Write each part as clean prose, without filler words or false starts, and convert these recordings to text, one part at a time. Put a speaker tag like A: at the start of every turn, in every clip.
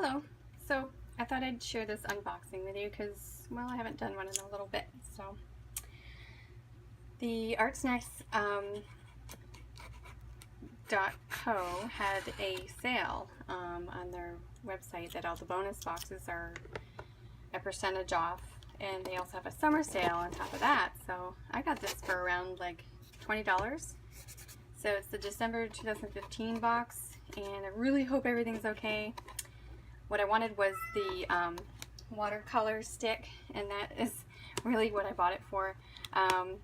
A: Hello. So I thought I'd share this unboxing with you because, well, I haven't done one in a little bit. So the Artsnacks .co had a sale on their website that all the bonus boxes are a percentage off, and they also have a summer sale on top of that. So I got this for around like $20. So it's the December 2015 box, and I really hope everything's okay. What I wanted was the watercolor stick, and that is really what I bought it for. And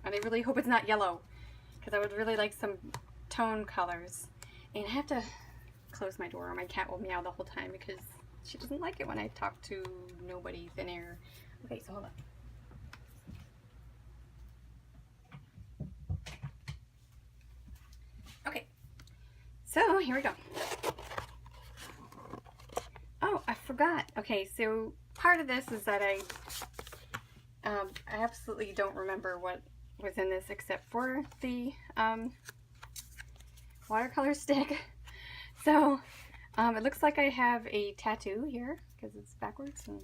A: I really hope it's not yellow, because I would really like some tone colors. And I have to close my door, or my cat will meow the whole time because she doesn't like it when I talk to nobody, thin air. Okay, so hold on. Okay, so here we go. Oh, I forgot. Okay, so part of this is that I absolutely don't remember what was in this except for the watercolor stick. So it looks like I have a tattoo here because it's backwards, and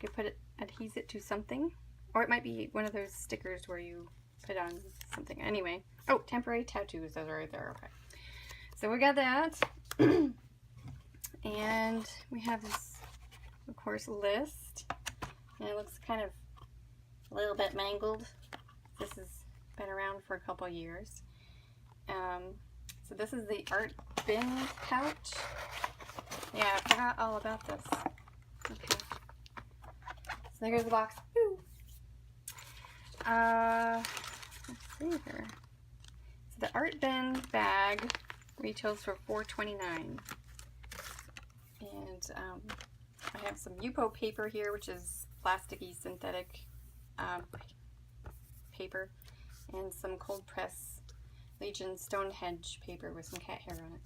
A: you could adhese it to something, or it might be one of those stickers where you put on something. Anyway, oh, temporary tattoos, those are right there. Okay, so we got that. And we have this, of course, list, and it looks kind of a little bit mangled. This has been around for a couple years. So this is the art bin pouch. Yeah, I forgot all about this. Okay. So there goes the box. Ooh. Let's see here. So the art bin bag retails for $4.29. And I have some Yupo paper here, which is plasticky synthetic paper, and some cold press Legion Stonehenge paper with some cat hair on it.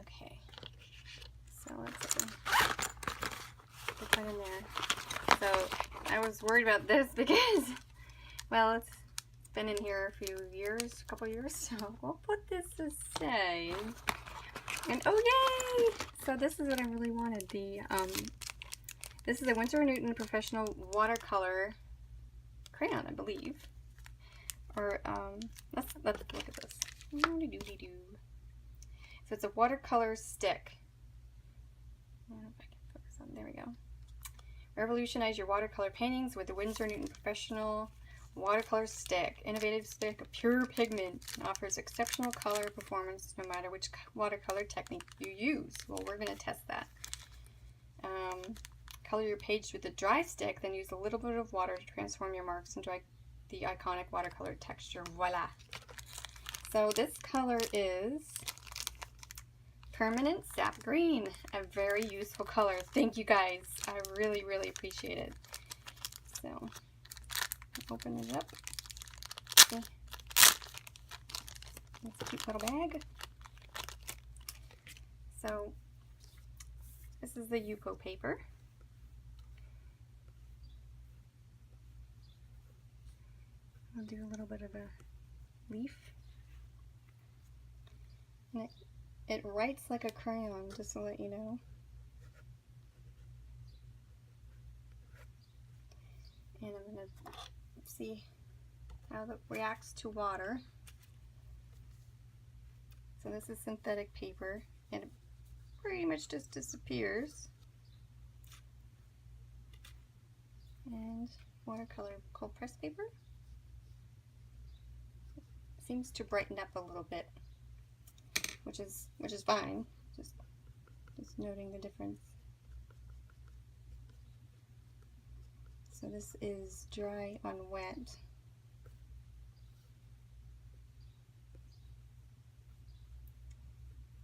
A: Okay, so let's put that in there. So I was worried about this because, well, it's been in here a few years, a couple years, so we'll put this aside. And oh yay! So this is what I really wanted. This is a Winsor & Newton Professional Watercolor Crayon, I believe. Or let's look at this. So it's a watercolor stick. I don't know if I can focus on. There we go. Revolutionize your watercolor paintings with the Winsor & Newton Professional Watercolor Stick. Innovative stick of pure pigment, offers exceptional color performance no matter which watercolor technique you use. Well, we're going to test that. Color your page with a dry stick, then use a little bit of water to transform your marks into the iconic watercolor texture. Voila! So this color is Permanent Sap Green, a very useful color. Thank you guys. I really, really appreciate it. So open it up. Okay. It's a cute little bag. So this is the Yupo paper. I'll do a little bit of a leaf. And it writes like a crayon, just to let you know. And I'm going to see how it reacts to water. So this is synthetic paper, and it pretty much just disappears. And watercolor cold press paper. It seems to brighten up a little bit, which is fine. Just noting the difference. So this is dry on wet.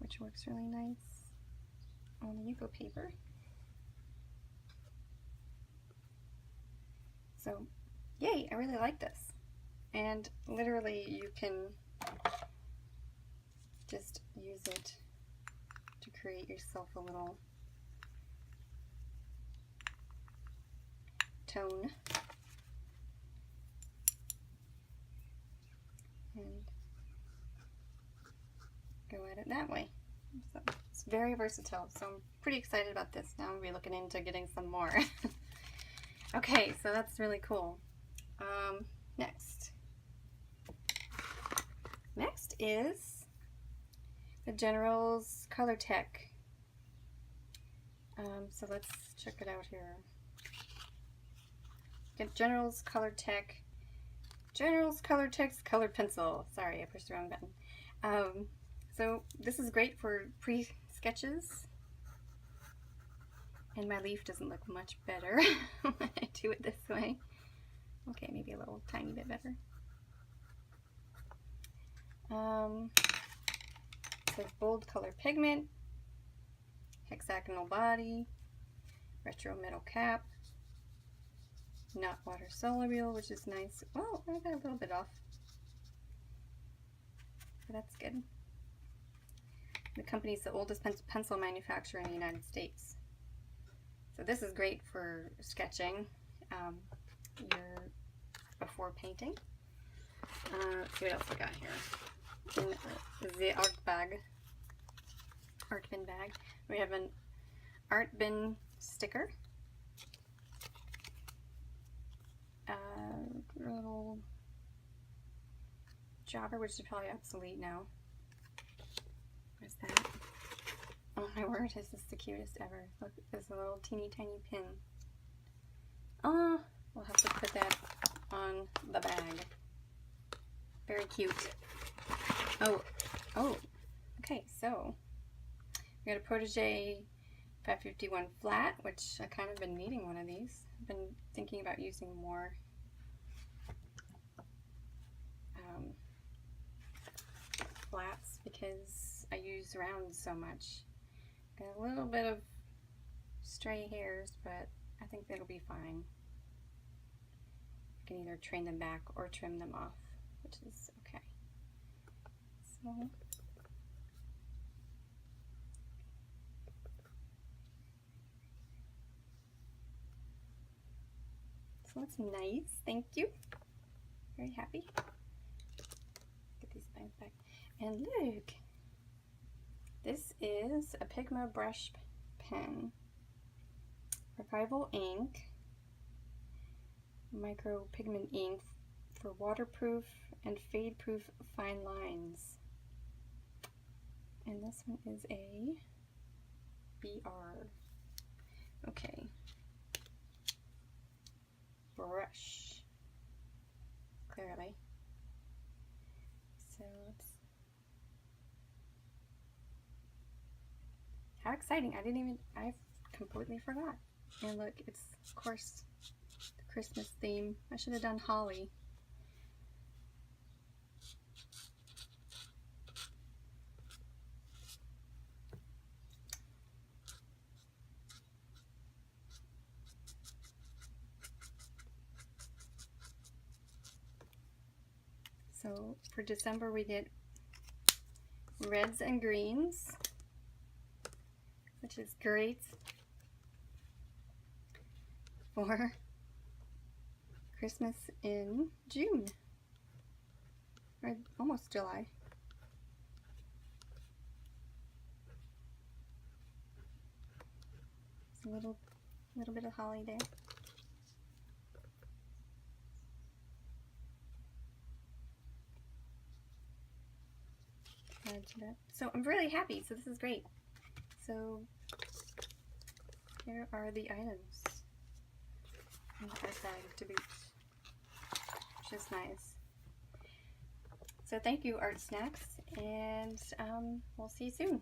A: Which works really nice on the Yupo paper. So, yay, I really like this. And literally you can just use it to create yourself a little tone. And go at it that way. So it's very versatile, so I'm pretty excited about this. Now I'm going to be looking into getting some more. Okay, so that's really cool. Next is the General's Color Tech. So let's check it out here. Get General's Color Tech. General's Color Tech's Color Pencil. Sorry, I pushed the wrong button. So this is great for pre-sketches. And my leaf doesn't look much better when I do it this way. Okay, maybe a little tiny bit better. It says bold color pigment, hexagonal body, retro metal cap, not water soluble, which is nice. Well, I got a little bit off, but that's good. The company's the oldest pencil manufacturer in the United States. So this is great for sketching before painting. Let's see what else I got here. In the art bin bag, we have an art bin sticker. Little jobber, which is probably obsolete now. What's that? Oh my word, this is the cutest ever. Look, there's a little teeny tiny pin. Oh, we'll have to put that on the bag. Very cute. Oh, okay, so we got a Protege 551 flat, which I kind of been needing one of these. I've been thinking about using more flats because I use rounds so much. Got a little bit of stray hairs, but I think that'll be fine. I can either train them back or trim them off, which is okay. So that's nice. Thank you. Very happy. Get these bags back. And look, this is a Pigma brush pen. Archival ink, micro pigment ink for waterproof and fade-proof fine lines. And this one is a BR. Okay. Brush. Clearly. So let's. How exciting! I completely forgot. And look, it's of course the Christmas theme. I should have done holly. So for December we get reds and greens, which is great for Christmas in June, or almost July. It's a little bit of holly there. Add to that. So I'm really happy. So this is great. So here are the items in the art bag to boot, which is nice. So thank you, Artsnacks, and we'll see you soon.